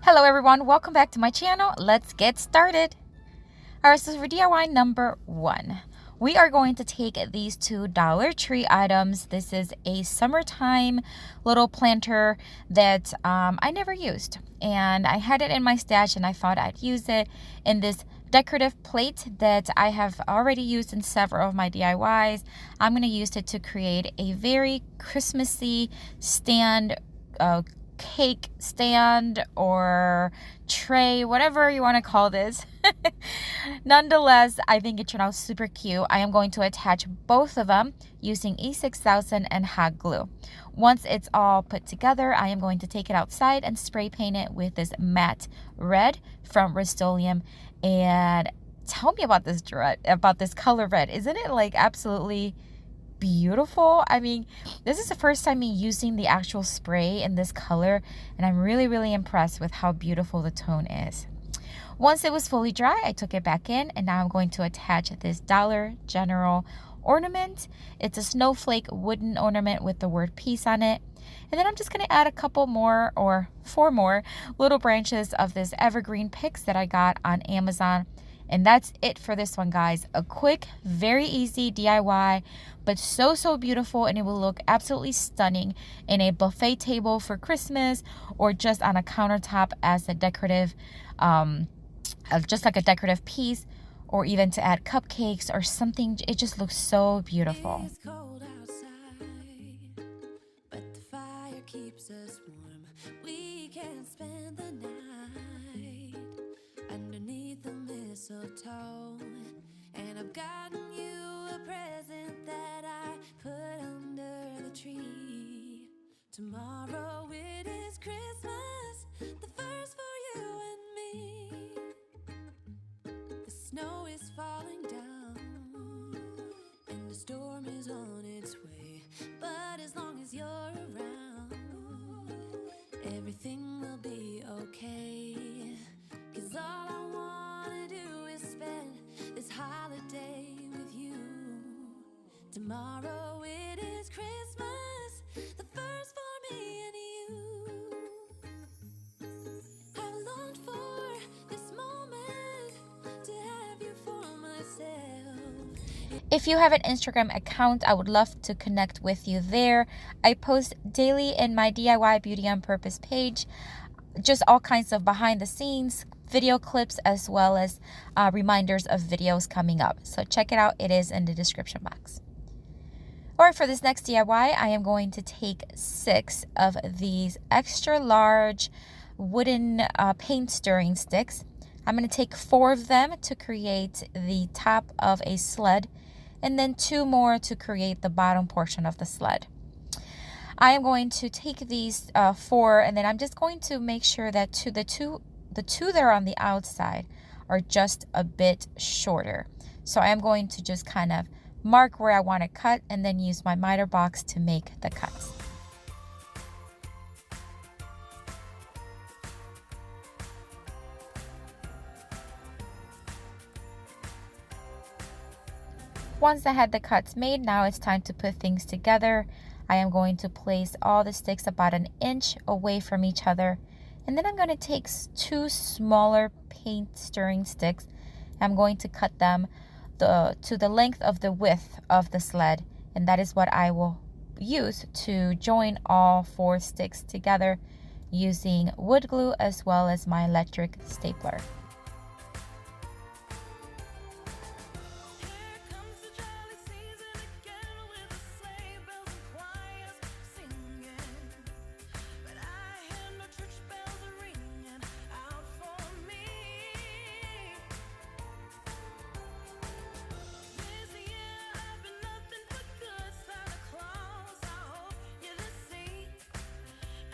Hello everyone, welcome back to my channel. Let's get started. Alright, so for DIY number 1, we are going to take these two Dollar Tree items. This is a summertime little planter that I never used, and I had it in my stash and I thought I'd use it in this decorative plate that I have already used in several of my DIYs. I'm going to use it to create a very Christmassy stand, cake stand or tray, whatever you want to call this. Nonetheless, I think it turned out super cute. I am going to attach both of them using E6000 and hot glue. Once it's all put together, I am going to take it outside and spray paint it with this matte red from Rust-Oleum. And tell me about this color red. Isn't it like absolutely beautiful? I mean, this is the first time me using the actual spray in this color, and I'm really impressed with how beautiful the tone is. Once it was fully dry, I took it back in, and now I'm going to attach this Dollar General ornament. It's a snowflake wooden ornament with the word peace on it. And then I'm just going to add a couple more, or 4 more little branches of this evergreen picks that I got on Amazon. And that's it for this one, guys. A quick, very easy DIY, but so beautiful, and it will look absolutely stunning in a buffet table for Christmas, or just on a countertop as a decorative, just like a decorative piece, or even to add cupcakes or something. It just looks so beautiful. It's cold outside, but the fire keeps us warm. We can spend the night underneath the mistletoe, and I've gotten you a present that I put under the tree. Tomorrow it is Christmas, the first for you and me. The snow is falling down and the storm is on its way, but as long as you're around, everything will be okay. 'Cause all I wanna do is spend this holiday with you. Tomorrow it is Christmas, the first for me and you. I've longed for this moment to have you for myself. If you have an Instagram account, I would love to connect with you there. I post daily in my DIY Beauty on Purpose page, just all kinds of behind the scenes video clips, as well as reminders of videos coming up. So check it out. It is in the description box. All right, for this next DIY, I am going to take 6 of these extra large wooden paint stirring sticks. I'm going to take 4 of them to create the top of a sled, and then 2 more to create the bottom portion of the sled. I am going to take these 4, and then I'm just going to make sure that the two that are on the outside are just a bit shorter. So I am going to just kind of mark where I want to cut, and then use my miter box to make the cuts. Once I had the cuts made, now it's time to put things together. I am going to place all the sticks about 1 inch away from each other. And then I'm going to take 2 smaller paint stirring sticks. I'm going to cut them to the length of the width of the sled. And that is what I will use to join all 4 sticks together using wood glue as well as my electric stapler.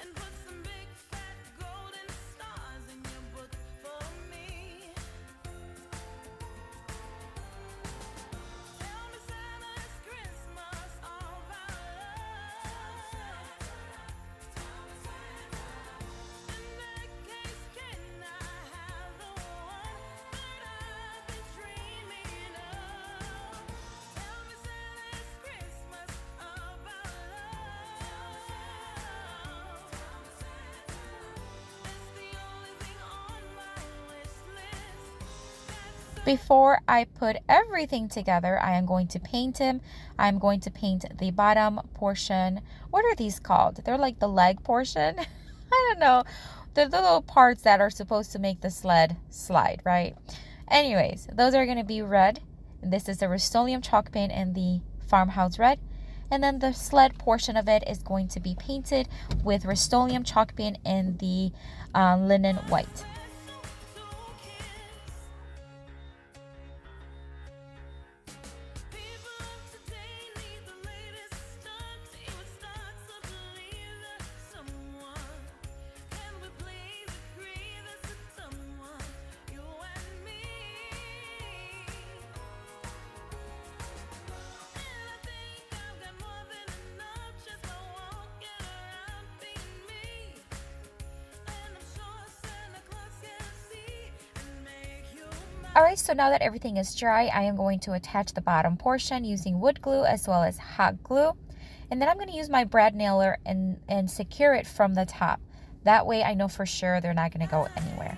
And put some big fat golden stars in your book for me. Before I put everything together, I am going to paint him. I'm going to paint the bottom portion. What are these called? They're like the leg portion. I don't know. They're the little parts that are supposed to make the sled slide, right? Anyways, those are going to be red. This is the Rust-Oleum chalk paint in the farmhouse red. And then the sled portion of it is going to be painted with Rust-Oleum chalk paint in the linen white. Alright, so now that everything is dry, I am going to attach the bottom portion using wood glue as well as hot glue. And then I'm going to use my brad nailer and secure it from the top. That way I know for sure they're not going to go anywhere.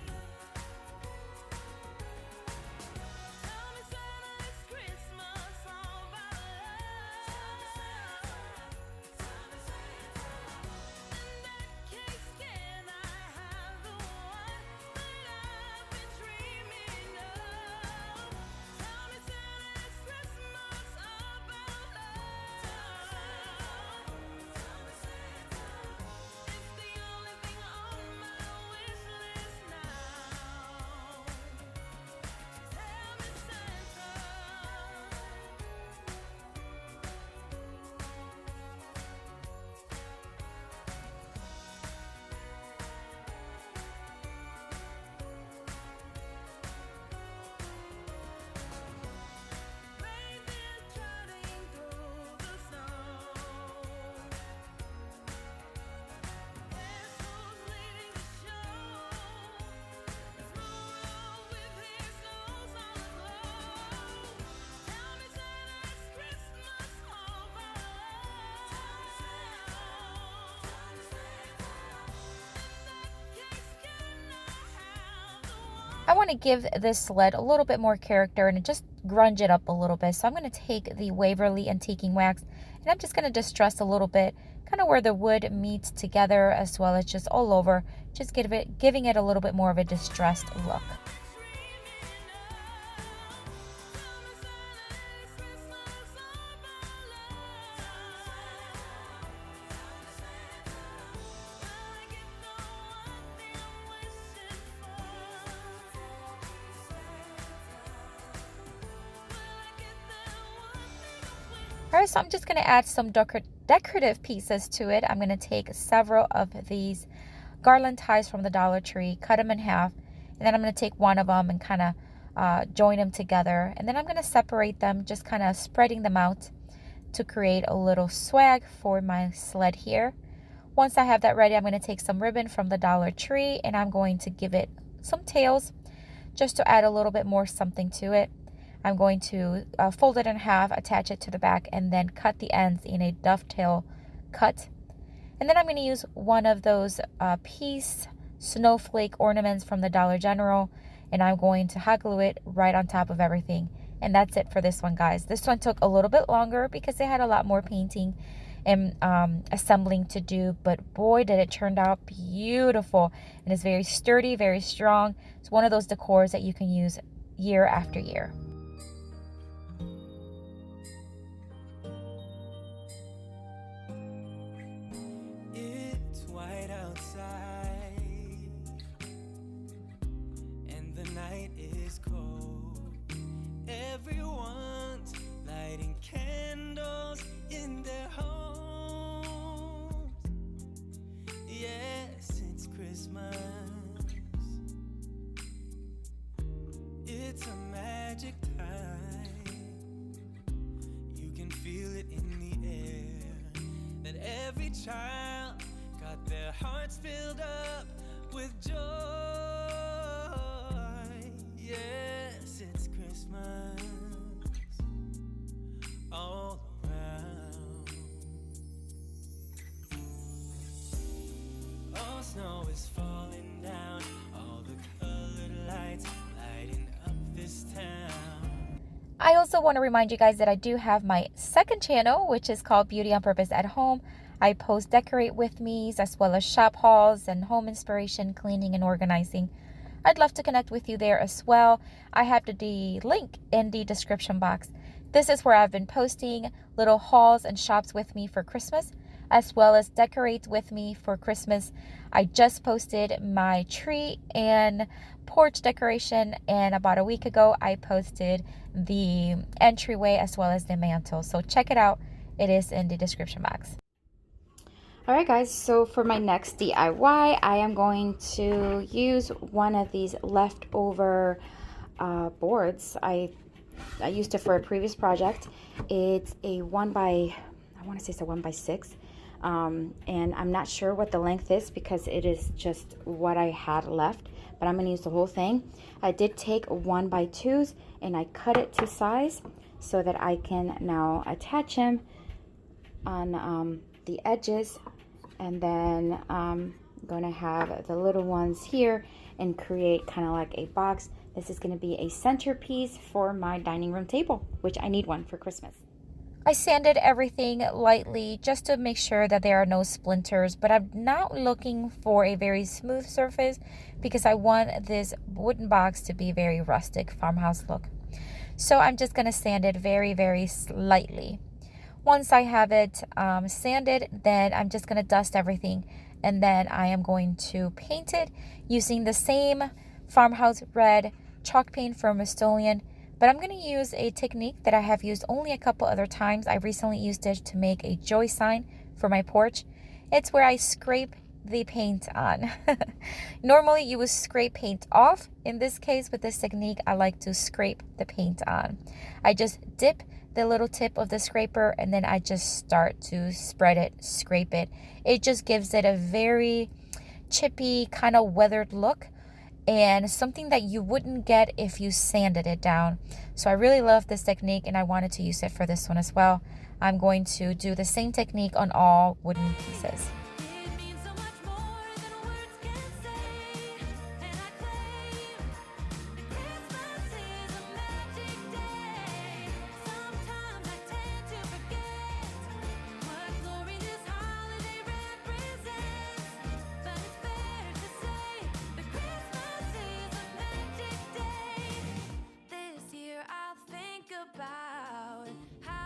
I want to give this sled a little bit more character and just grunge it up a little bit. So I'm going to take the Waverly Antiquing Wax and I'm just going to distress a little bit, kind of where the wood meets together as well as just all over, just giving it a little bit more of a distressed look. Alright, so I'm just going to add some decorative pieces to it. I'm going to take several of these garland ties from the Dollar Tree, cut them in half, and then I'm going to take one of them and kind of join them together. And then I'm going to separate them, just kind of spreading them out to create a little swag for my sled here. Once I have that ready, I'm going to take some ribbon from the Dollar Tree and I'm going to give it some tails just to add a little bit more something to it. I'm going to fold it in half, attach it to the back, and then cut the ends in a dovetail cut. And then I'm going to use one of those piece snowflake ornaments from the Dollar General, and I'm going to hot glue it right on top of everything. And that's it for this one, guys. This one took a little bit longer because it had a lot more painting and assembling to do, but boy, did it turn out beautiful. And it's very sturdy, very strong. It's one of those decors that you can use year after year. Everyone's lighting candles in their homes. Yes, it's Christmas. It's a magic time. You can feel it in the air, that every child got their hearts filled up with joy. Yes, it's Christmas all around. Oh, snow is falling down, all the colored lights lighting up this town. also want to remind you guys that I do have my second channel, which is called Beauty on Purpose at Home. I post decorate with me's as well as shop hauls and home inspiration, cleaning and organizing. I'd love to connect with you there as well. I have the link in the description box. This is where I've been posting little hauls and shops with me for Christmas, as well as decorate with me for Christmas. I just posted my tree and porch decoration, and about a week ago I posted the entryway as well as the mantle. So check it out. It is in the description box. Alright guys, so for my next DIY, I am going to use one of these leftover boards. I used it for a previous project. It's a 1x6, and I'm not sure what the length is because it is just what I had left, but I'm going to use the whole thing. I did take 1x2s and I cut it to size so that I can now attach them on the edges, and then I'm going to have the little ones here and create kind of like a box. This is going to be a centerpiece for my dining room table, which I need one for Christmas. I sanded everything lightly just to make sure that there are no splinters, but I'm not looking for a very smooth surface because I want this wooden box to be very rustic, farmhouse look. So I'm just going to sand it very, very slightly. Once I have it sanded, then I'm just going to dust everything, and then I am going to paint it using the same farmhouse red chalk paint from Rust-Oleum. But I'm going to use a technique that I have used only a couple other times. I recently used it to make a joy sign for my porch. It's where I scrape the paint on. Normally you would scrape paint off. In this case, with this technique, I like to scrape the paint on. I just dip the little tip of the scraper and then I just start to spread it, scrape it. It just gives it a very chippy, kind of weathered look, and something that you wouldn't get if you sanded it down. So I really love this technique and I wanted to use it for this one as well. I'm going to do the same technique on all wooden pieces.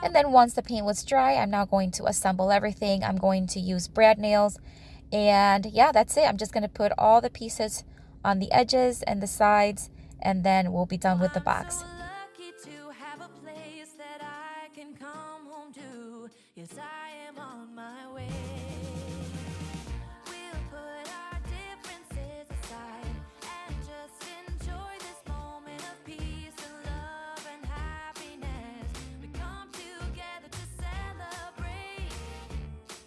And then once the paint was dry, I'm now going to assemble everything. I'm going to use brad nails. And yeah, that's it. I'm just going to put all the pieces on the edges and the sides, and then we'll be done with the box. Yes, I am on my way. We'll put our differences aside and just enjoy this moment of peace and love and happiness. We come together to celebrate.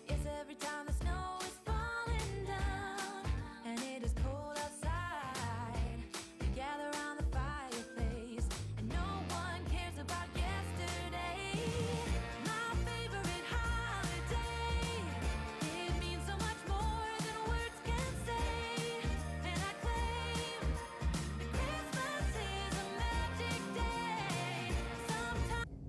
Yes, every time the snow is falling down and it is cold outside, we gather around the fireplace and no one cares about yesterday. My favorite holiday, it means so much more than words can say. And I claim that Christmas is a magic day.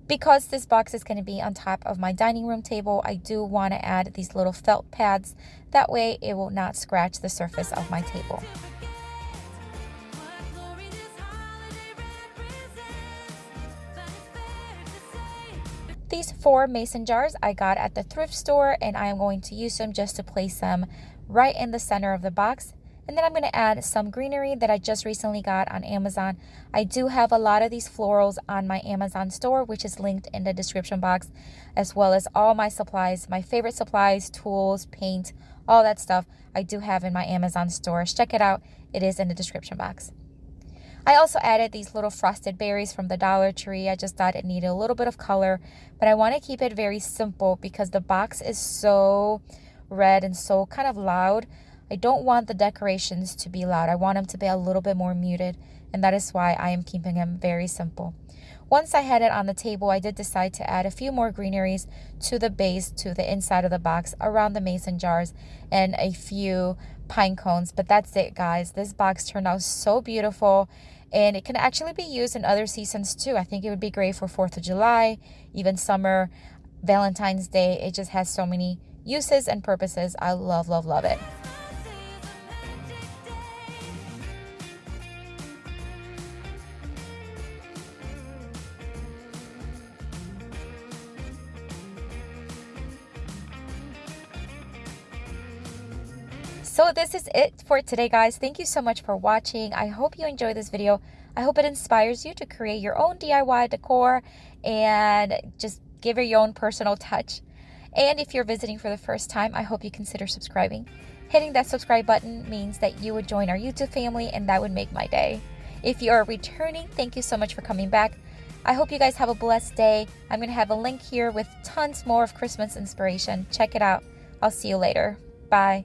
Because this box is going to be on top of my dining room table, I do want to add these little felt pads. That way it will not scratch the surface of my table. These 4 mason jars I got at the thrift store, and I am going to use them just to place them right in the center of the box. And then I'm going to add some greenery that I just recently got on Amazon. I do have a lot of these florals on my Amazon store, which is linked in the description box, as well as all my supplies, my favorite supplies, tools, paint, all that stuff I do have in my Amazon store. Check it out. It is in the description box. I also added these little frosted berries from the Dollar Tree. I just thought it needed a little bit of color, but I want to keep it very simple because the box is so red and so kind of loud. I don't want the decorations to be loud. I want them to be a little bit more muted, and that is why I am keeping them very simple. Once I had it on the table, I did decide to add a few more greeneries to the base, to the inside of the box, around the mason jars, and a few pine cones. But that's it, guys. This box turned out so beautiful, And it can actually be used in other seasons too. I think it would be great for 4th of July, even summer, Valentine's Day. It just has so many uses and purposes. I love, love, love it. So this is it for today, guys. Thank you so much for watching. I hope you enjoyed this video. I hope it inspires you to create your own DIY decor and just give it your own personal touch. And if you're visiting for the first time, I hope you consider subscribing. Hitting that subscribe button means that you would join our YouTube family, and that would make my day. If you are returning, thank you so much for coming back. I hope you guys have a blessed day. I'm going to have a link here with tons more of Christmas inspiration. Check it out. I'll see you later. Bye.